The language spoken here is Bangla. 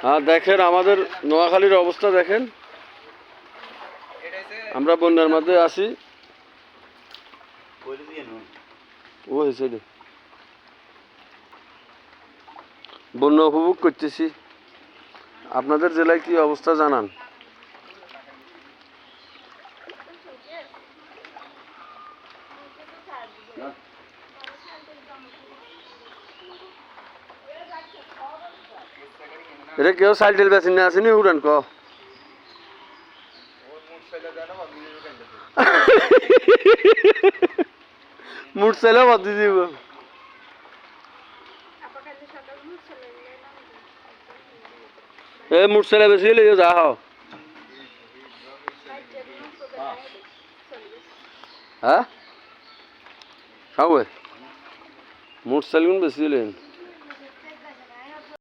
হ্যাঁ দেখেন আমাদের নোয়াখালীর অবস্থা দেখেন, আমরা বন্যার মধ্যে আছি। ও হয়েছে বন্যা উপভোগ করতেছি। আপনাদের জেলায় কি অবস্থা জানান। এটা কেউ সাইকেল বেশি না আসেনি উড়ান ক মুঠ চাইলেও বাদ দিয়ে দিব। এ মুঠ চাইলে বেশি হলে যা হও। হ্যাঁ খাবে মুঠ চাইলে বেশি হলেন।